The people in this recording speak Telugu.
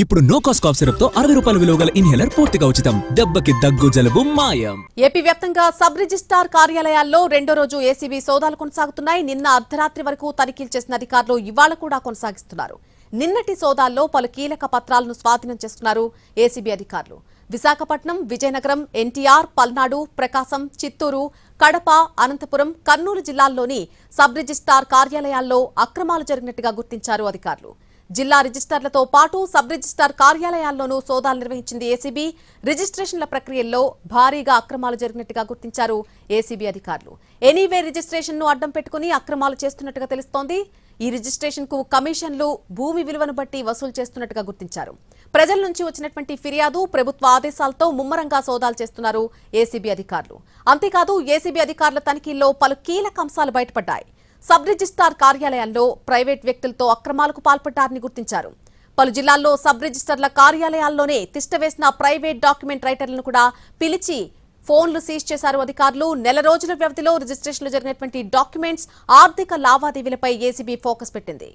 ఇప్పుడు నో కాస్ట్ కాఫ్ సిరప్ తో 60 రూపాయల విలువ గల ఇన్హేలర్ పూర్తిగా ఉచితం. దెబ్బకి దగ్గు జలుబు మాయం. ఏపీ వ్యాప్తంగా సబ్ రిజిస్ట్రార్ కార్యాలయాల్లో రెండో రోజు ఏసీబీ సోదాలు కొనసాగుతున్నాయి. నిన్న అర్ధరాత్రి వరకు తనిఖీలు చేసిన అధికారులు ఇవాళ కూడా కొనసాగిస్తున్నారు. నిన్నటి సోదాల్లో పలు కీలక పత్రాలను స్వాధీనం చేస్తున్నారు ఏసీబీ అధికారులు. విశాఖపట్నం, విజయనగరం, ఎన్టీఆర్, పల్నాడు, ప్రకాశం, చిత్తూరు, కడప, అనంతపురం, కర్నూలు జిల్లాల్లోని సబ్ రిజిస్ట్రార్ కార్యాలయాల్లో అక్రమాలు జరిగినట్టుగా గుర్తించారు అధికారులు. జిల్లా రిజిస్ట్రార్లతో పాటు సబ్ రిజిస్ట్రార్ కార్యాలయాల్లోనూ సోదాలు నిర్వహించింది ఏసీబీ. రిజిస్ట్రేషన్ల ప్రక్రియల్లో భారీగా అక్రమాలు జరిగినట్టుగా గుర్తించారు ఏసీబీ అధికారులు. ఎనీవే రిజిస్ట్రేషన్ ను అడ్డం పెట్టుకుని అక్రమాలు చేస్తున్నట్టుగా తెలుస్తోంది. ఈ రిజిస్ట్రేషన్ కు కమిషన్లు, భూమి విలువను బట్టి వసూలు చేస్తున్నట్టుగా గుర్తించారు. ప్రజల నుంచి వచ్చినటువంటి ఫిర్యాదు, ప్రభుత్వ ఆదేశాలతో ముమ్మరంగా సోదాలు చేస్తున్నారు ఏసీబీ అధికారులు. అంతేకాదు ఏసీబీ అధికారుల తనిఖీల్లో పలు కీలక అంశాలు బయటపడ్డాయి. సబ్ రిజిస్ట్రార్ కార్యాలయాల్లో ప్రైవేట్ వ్యక్తులతో అక్రమాలకు పాల్పడ్డారని గుర్తించారు. పలు జిల్లాల్లో సబ్ రిజిస్ట్రార్ల కార్యాలయాల్లోనే తిష్టవేసిన ప్రైవేట్ డాక్యుమెంట్ రైటర్లను కూడా పిలిచి ఫోన్లు సీజ్ చేశారు అధికారులు. నెల రోజుల వ్యవధిలో రిజిస్ట్రేషన్లు జరిగినటువంటి డాక్యుమెంట్స్, ఆర్థిక లావాదేవీలపై ఏసీబీ ఫోకస్ పెట్టింది.